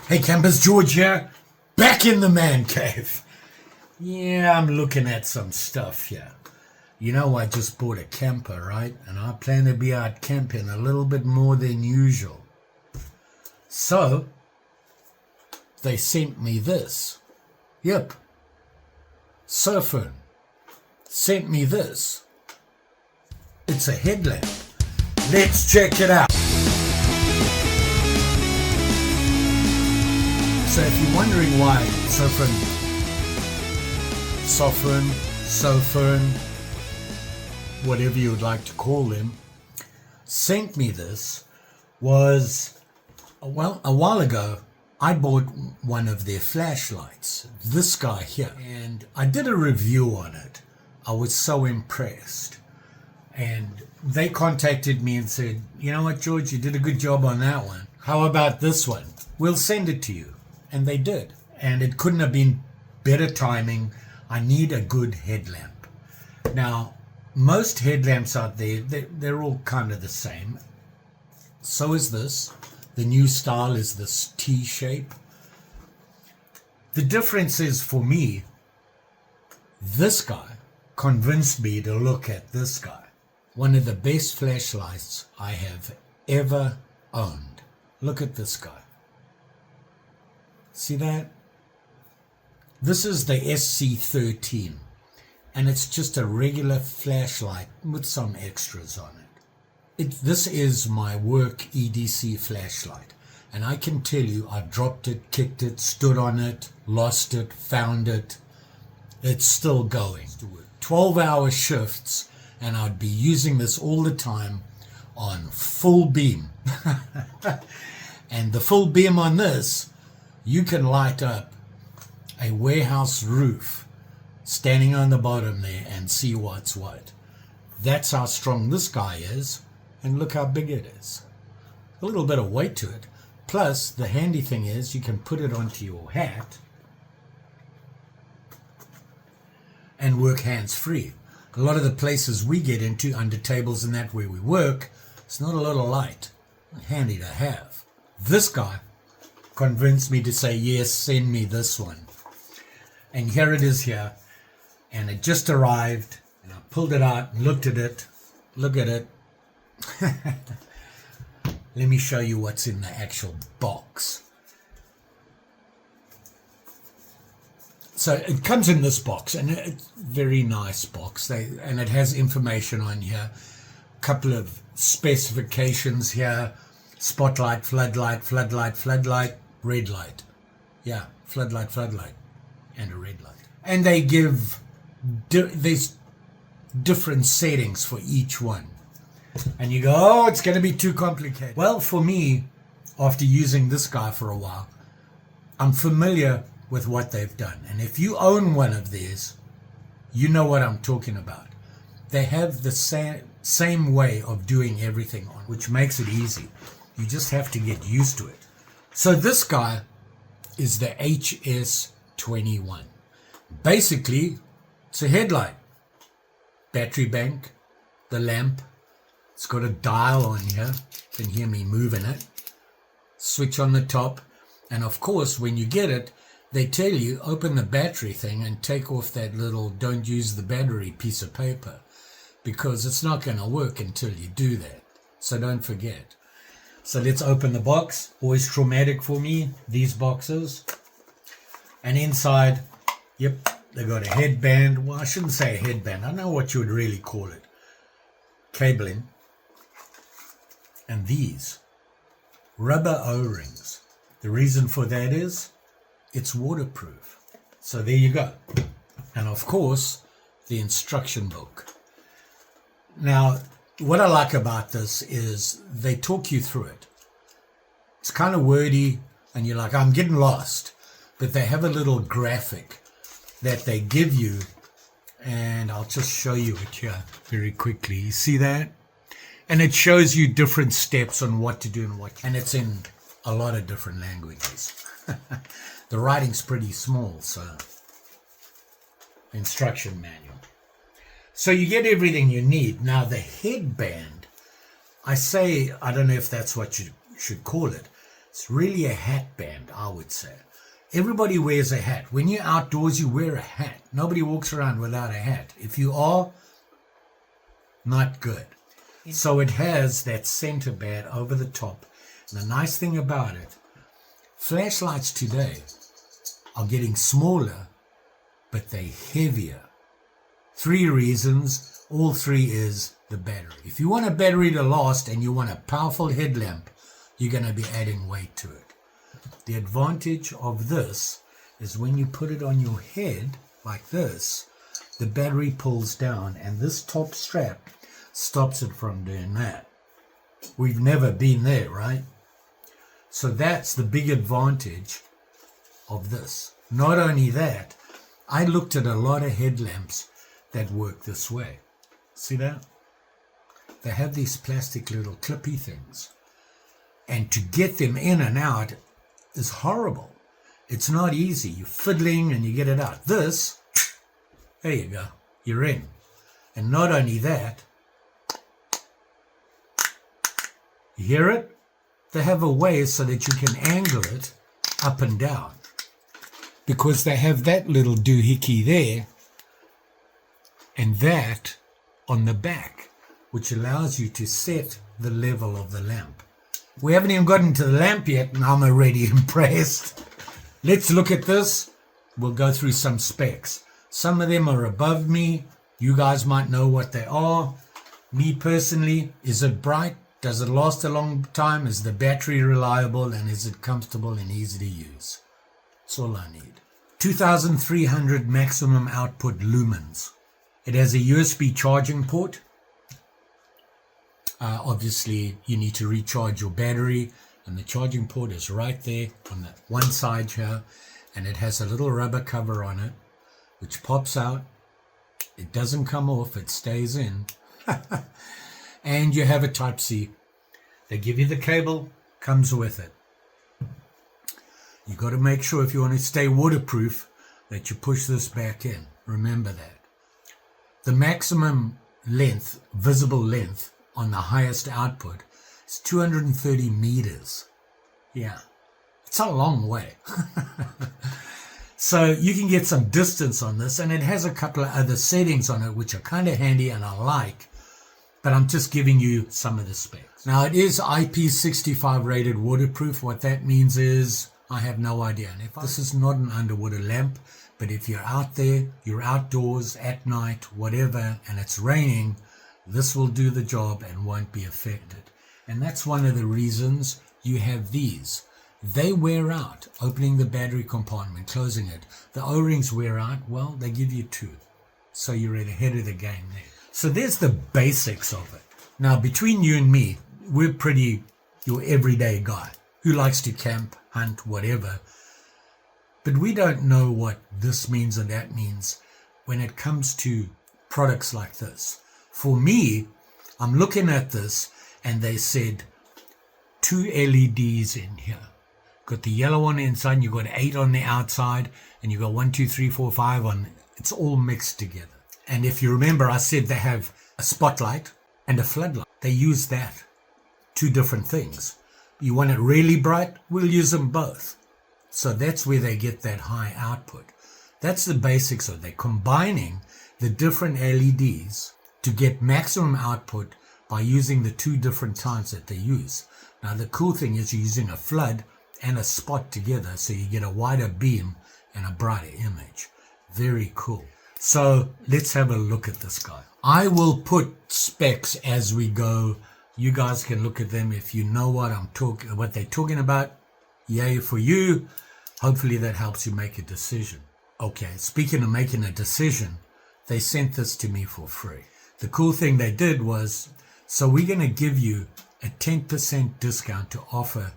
Hey campers, George here, back in the man cave. Yeah, I'm looking at some stuff here. You know, I just bought a camper, right? And I plan to be out camping a little bit more than usual. So, they sent me this. Yep. SOFIRN sent me this. It's a headlamp. Let's check it out. So if you're wondering why SOFIRN, whatever you would like to call them, sent me this, was, well, a while ago, I bought one of their flashlights, this guy here, and I did a review on it. I was so impressed. And they contacted me and said, you know what, George, you did a good job on that one. How about this one? We'll send it to you. And they did. And it couldn't have been better timing. I need a good headlamp. Now, most headlamps out there, they're all kind of the same. So is this. The new style is this T shape. The difference is, for me, this guy convinced me to look at this guy. One of the best flashlights I have ever owned. Look at this guy. See that? This is the SC13, and it's just a regular flashlight with some extras on it. This is my work EDC flashlight, and I can tell you I dropped it, kicked it, stood on it, lost it, found it. It's still going. 12-hour shifts, and I'd be using this all the time on full beam. And the full beam on this, you can light up a warehouse roof standing on the bottom there and see what's what. That's how strong this guy is, and look how big it is. A little bit of weight to it. Plus, the handy thing is you can put it onto your hat and work hands-free. A lot of the places we get into, under tables and that where we work, it's not a lot of light. Handy to have. This guy convinced me to say, yes, send me this one. And here it is here. And it just arrived. And I pulled it out and looked at it. Look at it. Let me show you what's in the actual box. So it comes in this box, and it's a very nice box. And it has information on here. A couple of specifications here. Spotlight, floodlight, floodlight, floodlight, red light. Yeah, floodlight, floodlight, and a red light. And they give, there's different settings for each one. And you go, oh, it's going to be too complicated. Well, for me, after using this guy for a while, I'm familiar with what they've done. And if you own one of these, you know what I'm talking about. They have the same way of doing everything on, which makes it easy. You just have to get used to it. So this guy is the HS21. Basically, it's a headlight, battery bank, the lamp. It's got a dial on here. You can hear me moving it. Switch on the top. And of course, when you get it, they tell you, open the battery thing and take off that little don't use the battery piece of paper, because it's not going to work until you do that. So don't forget. So let's open the box. Always traumatic for me, these boxes. And inside, yep, they got a headband. Well, I shouldn't say a headband. I don't know what you would really call it. Cabling. And these rubber O-rings. The reason for that is it's waterproof. So there you go. And of course, the instruction book. Now, what I like about this is they talk you through it. It's kind of wordy, and you're like, I'm getting lost. But they have a little graphic that they give you, and I'll just show you it here very quickly. You see that? And it shows you different steps on what to do and what. And it's in a lot of different languages. The writing's pretty small, so instruction manual. So you get everything you need. Now the headband, I don't know if that's what you should call it. It's really a hat band, I would say. Everybody wears a hat. When you're outdoors, you wear a hat. Nobody walks around without a hat. If you are, not good. So it has that center band over the top. And the nice thing about it, flashlights today are getting smaller, but they're heavier. 3 reasons. All 3 is the battery. If you want a battery to last and you want a powerful headlamp, you're going to be adding weight to it. The advantage of this is when you put it on your head like this, the battery pulls down and this top strap stops it from doing that. We've never been there, right? So that's the big advantage of this. Not only that, I looked at a lot of headlamps that work this way. See that? They have these plastic little clippy things. And to get them in and out is horrible. It's not easy. You're fiddling and you get it out. This, there you go. You're in. And not only that, you hear it? They have a way so that you can angle it up and down. Because they have that little doohickey there and that on the back, which allows you to set the level of the lamp. We haven't even gotten to the lamp yet, and I'm already impressed. Let's look at this. We'll go through some specs. Some of them are above me. You guys might know what they are. Me personally, is it bright? Does it last a long time? Is the battery reliable? And is it comfortable and easy to use? That's all I need. 2,300 maximum output lumens. It has a USB charging port. Obviously, you need to recharge your battery, and the charging port is right there on the one side here, and it has a little rubber cover on it, which pops out. It doesn't come off, it stays in. And you have a Type-C. They give you the cable, comes with it. You got to make sure if you want to stay waterproof that you push this back in. Remember that. The maximum length, visible length, on the highest output is 230 meters. Yeah, it's a long way. So you can get some distance on this, and it has a couple of other settings on it which are kind of handy and I like, but I'm just giving you some of the specs. Now it is IP65 rated waterproof. What that means is I have no idea. And this is not an underwater lamp, but if you're out there, you're outdoors at night, whatever, and it's raining, this will do the job and won't be affected. And that's one of the reasons you have these. They wear out, opening the battery compartment, closing it. The O-rings wear out, well, they give you 2. So you're ahead of the game there. So there's the basics of it. Now, between you and me, we're pretty your everyday guy who likes to camp, hunt, whatever. But we don't know what this means or that means when it comes to products like this. For me, I'm looking at this and they said 2 LEDs in here. Got the yellow one inside, and you've got 8 on the outside, and you've got 1, 2, 3, 4, 5 on. It's all mixed together. And if you remember, I said they have a spotlight and a floodlight. They use that. 2 different things. You want it really bright? We'll use them both. So that's where they get that high output. That's the basics of it. They're combining the different LEDs to get maximum output by using the 2 different times that they use. Now the cool thing is you're using a flood and a spot together, so you get a wider beam and a brighter image. Very cool. So let's have a look at this guy. I will put specs as we go. You guys can look at them if you know what they're talking about. Yay for you. Hopefully that helps you make a decision. Okay, speaking of making a decision, they sent this to me for free. The cool thing they did was, so we're going to give you a 10% discount to offer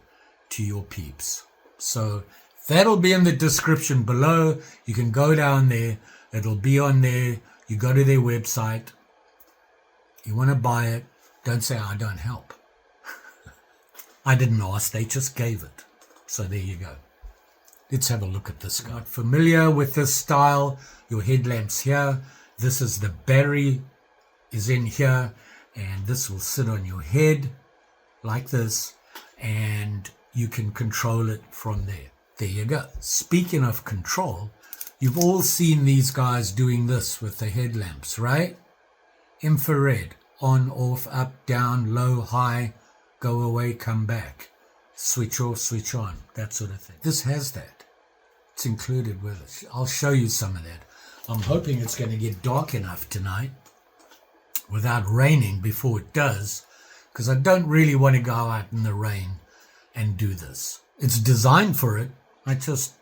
to your peeps. So that'll be in the description below. You can go down there. It'll be on there. You go to their website. You want to buy it. Don't say I don't help. I didn't ask. They just gave it. So there you go. Let's have a look at this guy. Not familiar with this style. Your headlamp's here. This is the battery is in here, and this will sit on your head like this, and you can control it from there. There you go. Speaking of control, you've all seen these guys doing this with the headlamps, right? Infrared, on, off, up, down, low, high, go away, come back, switch off, switch on, that sort of thing. This has that. It's included with it. I'll show you some of that. I'm hoping it's going to get dark enough tonight without raining before it does, because I don't really want to go out in the rain and do this. It's designed for it. I just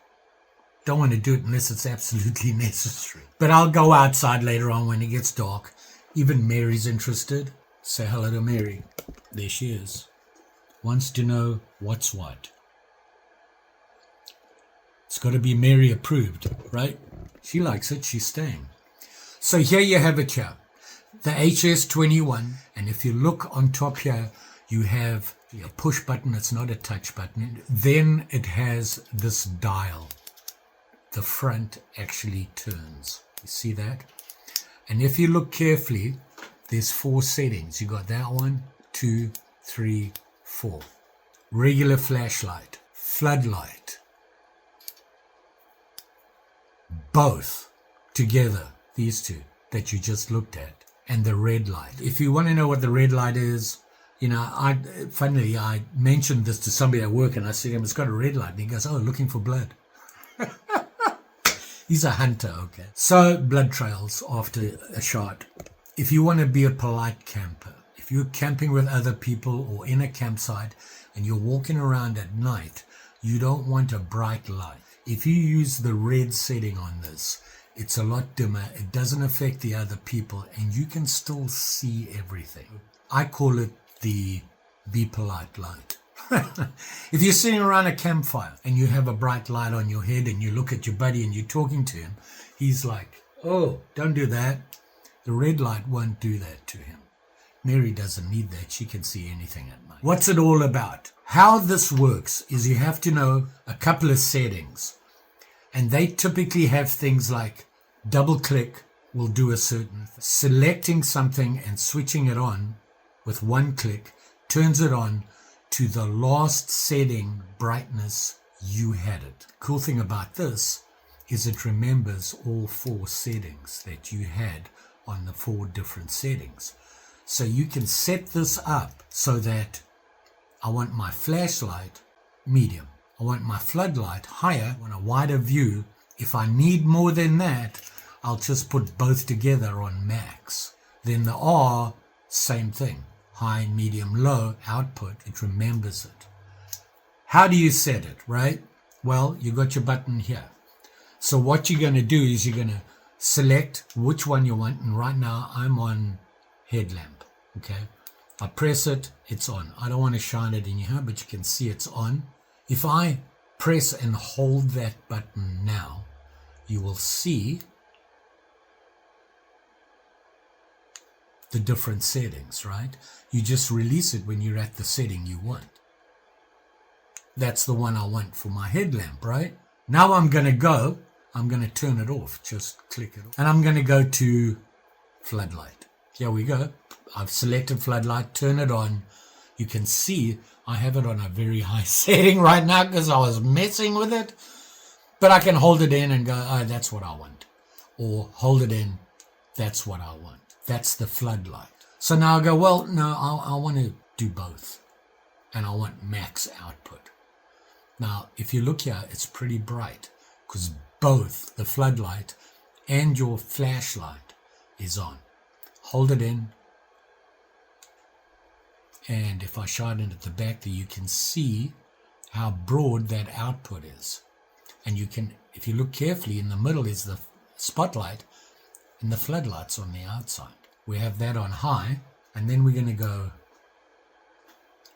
don't want to do it unless it's absolutely necessary. But I'll go outside later on when it gets dark. Even Mary's interested. Say hello to Mary. There she is. Wants to know what's what. It's got to be Mary approved, right? She likes it. She's staying. So here you have it here. The HS21. And if you look on top here, you have a push button. It's not a touch button. Then it has this dial. The front actually turns. You see that? And if you look carefully, there's 4 settings. You got that 1, 2, 3, 4. Regular flashlight, floodlight. Both together, these two that you just looked at, and the red light. If you want to know what the red light is, you know, funnily, I mentioned this to somebody at work and I said to him, it's got a red light. And he goes, oh, looking for blood. He's a hunter, okay. So, blood trails after a shot. If you want to be a polite camper, if you're camping with other people or in a campsite and you're walking around at night, you don't want a bright light. If you use the red setting on this, it's a lot dimmer. It doesn't affect the other people and you can still see everything. I call it the be polite light. If you're sitting around a campfire and you have a bright light on your head and you look at your buddy and you're talking to him, he's like, oh, don't do that. The red light won't do that to him. Mary doesn't need that. She can see anything at night. What's it all about? How this works is you have to know a couple of settings. And they typically have things like double click will do a certain thing. Selecting something and switching it on with one click turns it on to the last setting brightness you had it. Cool thing about this is it remembers all 4 settings that you had on the 4 different settings. So you can set this up so that I want my flashlight medium. I want my floodlight higher. I want a wider view. If I need more than that, I'll just put both together on max. Then the R, same thing. High, medium, low output. It remembers it. How do you set it, right? Well, you got your button here. So what you're going to do is you're going to select which one you want. And right now I'm on headlamp. Okay. I press it. It's on. I don't want to shine it in here, but you can see it's on. If I press and hold that button now, you will see the different settings, right? You just release it when you're at the setting you want. That's the one I want for my headlamp, right? Now I'm going to turn it off. Just click it off. And I'm going to go to floodlight. Here we go. I've selected floodlight, turn it on. You can see I have it on a very high setting right now because I was messing with it. But I can hold it in and go, oh, that's what I want. Or hold it in, that's what I want. That's the floodlight. So now I go, well, no, I want to do both. And I want max output. Now, if you look here, it's pretty bright because both the floodlight and your flashlight is on. Hold it in. And if I shine it at the back there, you can see how broad that output is. And you can, if you look carefully, in the middle is the spotlight and the floodlights on the outside. We have that on high, and then we're going to go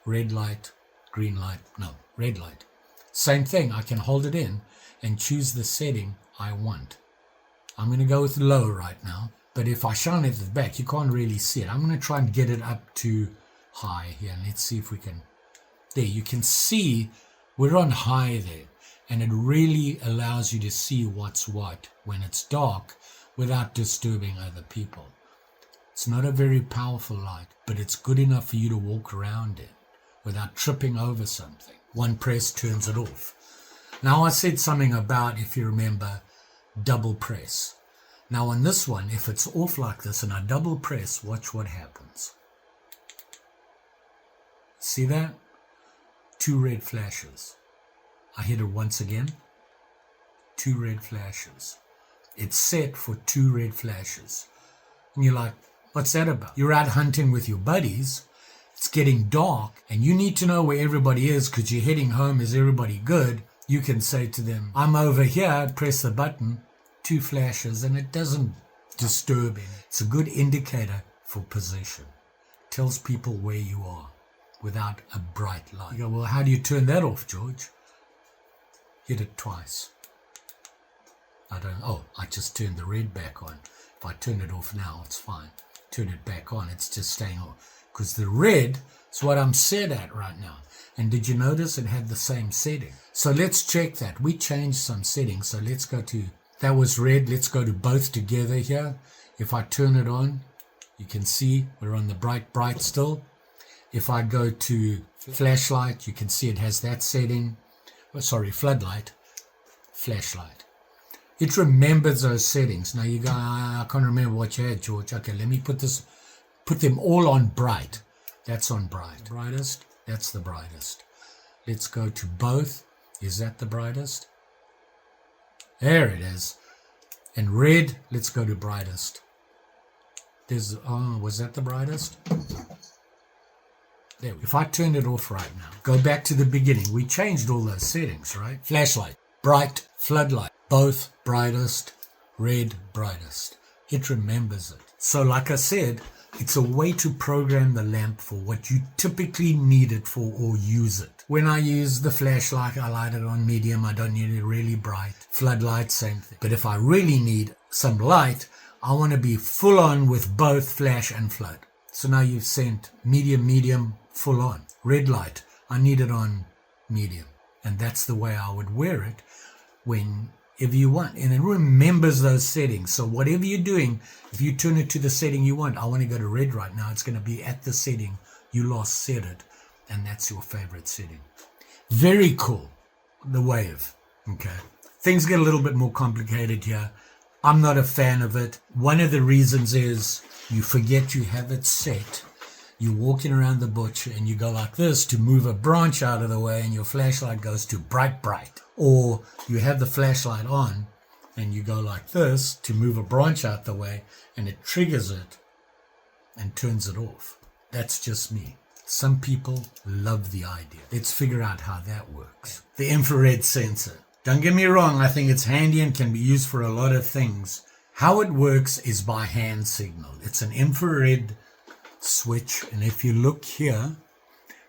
red light, green light, no, red light. Same thing, I can hold it in and choose the setting I want. I'm going to go with low right now, but if I shine it at the back, you can't really see it. I'm going to try and get it up to high here. Let's see if we can. There, you can see we're on high there, and it really allows you to see what's what when it's dark without disturbing other people. It's not a very powerful light, but it's good enough for you to walk around in without tripping over something. One press turns it off. Now I said something about, if you remember, double press. Now on this one, if it's off like this and I double press, watch what happens. See that? 2 red flashes. I hit it once again. 2 red flashes. It's set for 2 red flashes. And you're like, what's that about? You're out hunting with your buddies. It's getting dark and you need to know where everybody is because you're heading home. Is everybody good? You can say to them, I'm over here, press the button, 2 flashes, and it doesn't disturb it. It's a good indicator for position. It tells people where you are without a bright light. You go, well, how do you turn that off, George? Hit it twice. I just turned the red back on. If I turn it off now, it's fine. Turn it back on, it's just staying off. Because the red is what I'm set at right now. And did you notice it had the same setting? So let's check that. We changed some settings. So let's go to, that was red. Let's go to both together here. If I turn it on, you can see we're on the bright still. If I go to flashlight, you can see it has that setting. Oh, sorry, floodlight, flashlight. It remembers those settings. Now you go, I can't remember what you had, George. Okay, let me put them all on bright. That's on bright. Brightest, that's the brightest. Let's go to both. Is that the brightest? There it is. And red, let's go to brightest. Was that the brightest? There. If I turn it off right now, go back to the beginning. We changed all those settings, right? Flashlight, bright, floodlight, both brightest, red, brightest. It remembers it. So like I said, it's a way to program the lamp for what you typically need it for or use it. When I use the flashlight, I light it on medium. I don't need it really bright. Floodlight, same thing. But if I really need some light, I want to be full on with both flash and flood. So now you've sent medium, full on. Red light, I need it on medium. And that's the way I would wear it whenever you want. And it remembers those settings. So whatever you're doing, if you turn it to the setting you want, I want to go to red right now, it's going to be at the setting you last set it. And that's your favorite setting. Very cool. The wave. Okay. Things get a little bit more complicated here. I'm not a fan of it. One of the reasons is you forget you have it set. You're walking around the bush and you go like this to move a branch out of the way and your flashlight goes to bright. Or you have the flashlight on and you go like this to move a branch out the way and it triggers it and turns it off. That's just me. Some people love the idea. Let's figure out how that works. The infrared sensor. Don't get me wrong, I think it's handy and can be used for a lot of things. How it works is by hand signal. It's an infrared switch, and if you look here,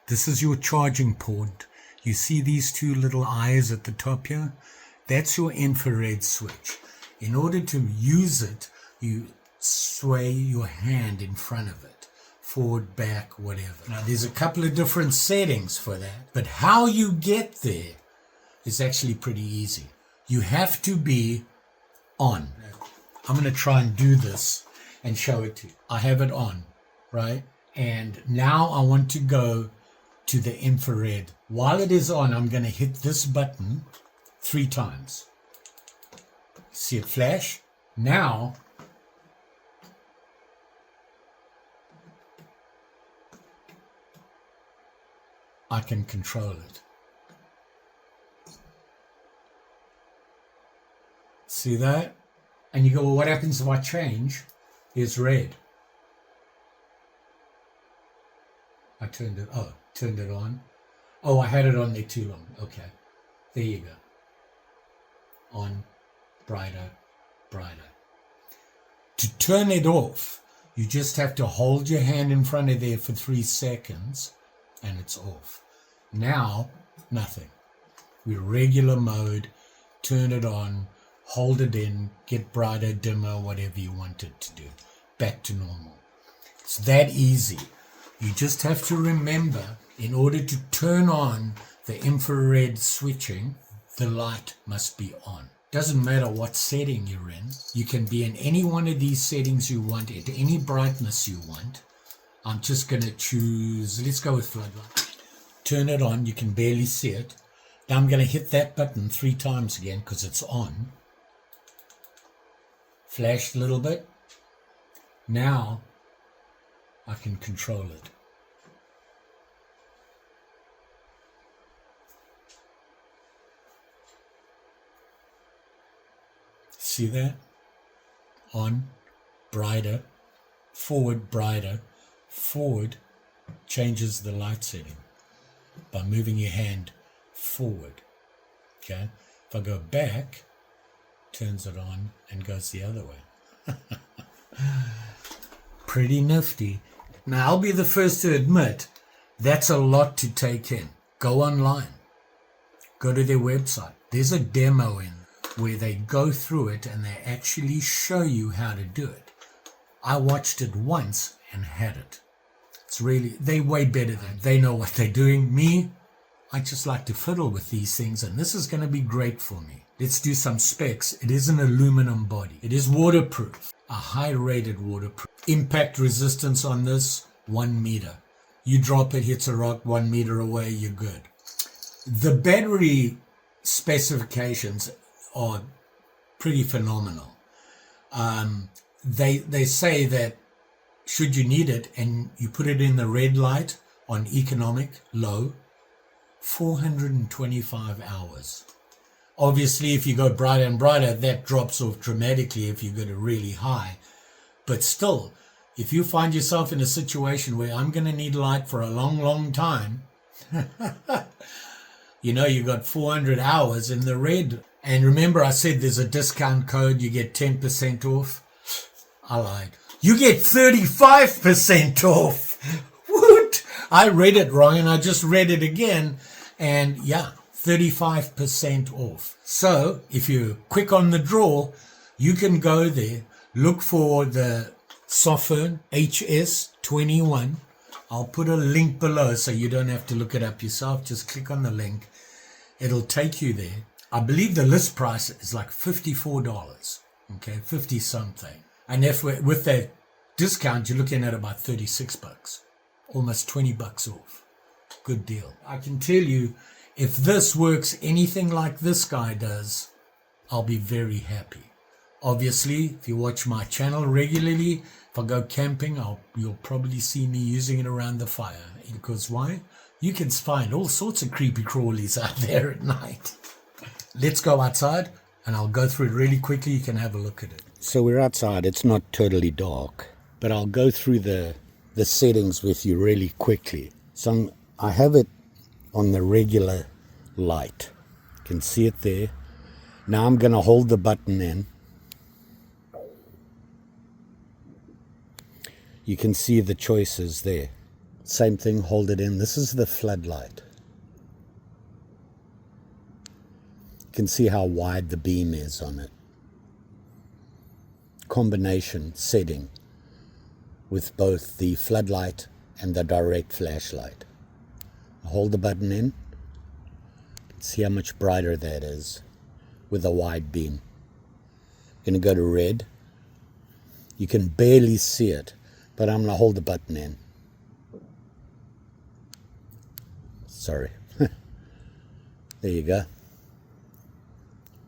this is your charging port. You see these 2 little eyes at the top here? That's your infrared switch. In order to use it, you sway your hand in front of it, forward, back, whatever. Now there's a couple of different settings for that, but how you get there is actually pretty easy. You have to be on. I'm going to try and do this and show it to you. I have it on, right? And now I want to go to the infrared. While it is on, I'm going to hit this button 3 times. See it flash? Now, I can control it. See that? And you go, well, what happens if I change? It's red. I turned it on. Oh, I had it on there too long. Okay. There you go. On, brighter. To turn it off, you just have to hold your hand in front of there for 3 seconds and it's off. Now, nothing. We're regular mode, turn it on, hold it in, get brighter, dimmer, whatever you want it to do. Back to normal. It's that easy. You just have to remember, in order to turn on the infrared switching, the light must be on. Doesn't matter what setting you're in. You can be in any one of these settings you want, at any brightness you want. I'm just going to choose, let's go with floodlight. turn it on. You can barely see it. Now I'm going to hit that button 3 times again because it's on. Flashed a little bit. Now I can control it. See that? On, brighter, forward, brighter, forward changes the light setting by moving your hand forward. Okay? If I go back, turns it on and goes the other way. Pretty nifty. Now I'll be the first to admit that's a lot to take in. Go online. Go to their website. There's a demo in where they go through it and they actually show you how to do it. I watched it once and had it. It's really, they're way better than, they know what they're doing. Me, I just like to fiddle with these things, and this is going to be great for me. Let's do some specs. It is an aluminum body. It is waterproof, a high-rated waterproof. Impact resistance on this, 1 meter. You drop it, hits a rock 1 meter away, you're good. The battery specifications are pretty phenomenal. They say that should you need it and you put it in the red light on economic low, 425 hours. Obviously, if you go brighter and brighter, that drops off dramatically if you go to really high. But still, if you find yourself in a situation where I'm going to need light for a long, long time, you know you got 400 hours in the red. And remember I said there's a discount code, you get 10% off. I lied. You get 35% off. What? I read it wrong and I just read it again. And yeah, 35% off. So if you're quick on the draw, you can go there, look for the SOFIRN HS21. I'll put a link below so you don't have to look it up yourself. Just click on the link. It'll take you there. I believe the list price is like $54, okay, 50 something. And if with that discount, you're looking at about 36 bucks, almost 20 bucks off. Good deal. I can tell you, if this works anything like this guy does, I'll be very happy. Obviously, if you watch my channel regularly, if I go camping, you'll probably see me using it around the fire. Because why? You can find all sorts of creepy crawlies out there at night. Let's go outside and I'll go through it really quickly. You can have a look at it. So we're outside. It's not totally dark, but I'll go through the settings with you really quickly. So I have it on the regular light. You can see it there. Now I'm going to hold the button in. You can see the choices there. Same thing, hold it in. This is the floodlight. You can see how wide the beam is on it. Combination setting with both the floodlight and the direct flashlight. Hold the button in. See how much brighter that is with a wide beam. I'm going to go to red. You can barely see it, but I'm going to hold the button in. Sorry. There you go.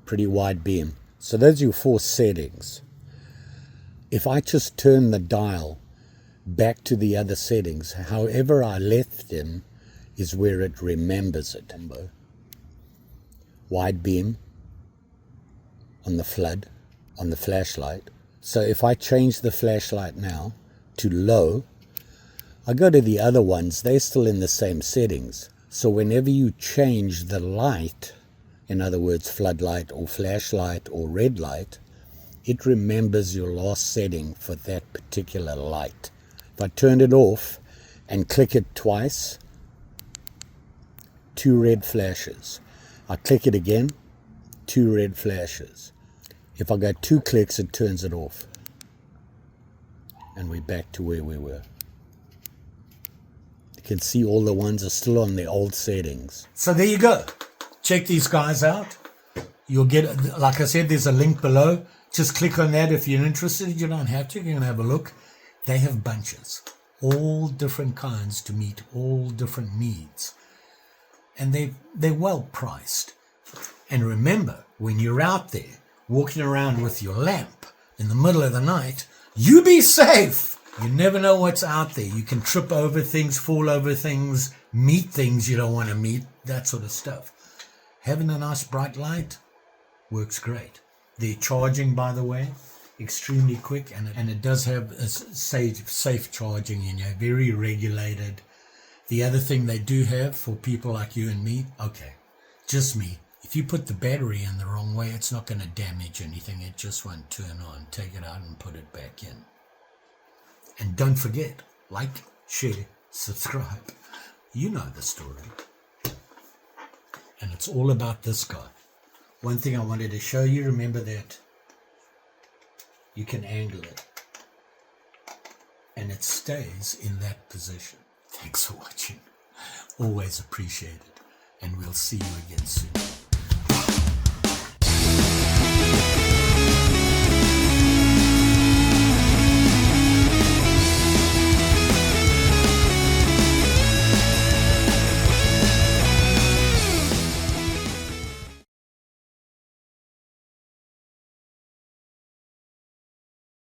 Pretty wide beam. So those are your 4 settings. If I just turn the dial back to the other settings, however I left them is where it remembers it. Wide beam on the flood, on the flashlight. So if I change the flashlight now to low, I go to the other ones, they're still in the same settings. So whenever you change the light, in other words, floodlight or flashlight or red light, it remembers your last setting for that particular light. If I turn it off and click it twice, 2 red flashes. I click it again, 2 red flashes. If I go 2 clicks, it turns it off. And we're back to where we were. You can see all the ones are still on their old settings. So there you go. Check these guys out. You'll get, like I said, there's a link below. Just click on that if you're interested. You don't have to. You can have a look. They have bunches, all different kinds to meet all different needs. and they're well priced. And remember, when you're out there walking around with your lamp in the middle of the night, you be safe. You never know what's out there. You can trip over things, fall over things, meet things you don't want to meet, that sort of stuff. Having a nice bright light works great. The charging, by the way, extremely quick, and it does have a safe charging, very regulated. The other thing they do have for people like you and me, okay, just me, if you put the battery in the wrong way, it's not going to damage anything. It just won't turn on. Take it out and put it back in. And don't forget, like, share, subscribe. You know the story. And it's all about this guy. One thing I wanted to show you, remember that you can angle it. And it stays in that position. Thanks for watching. Always appreciate it. And we'll see you again soon.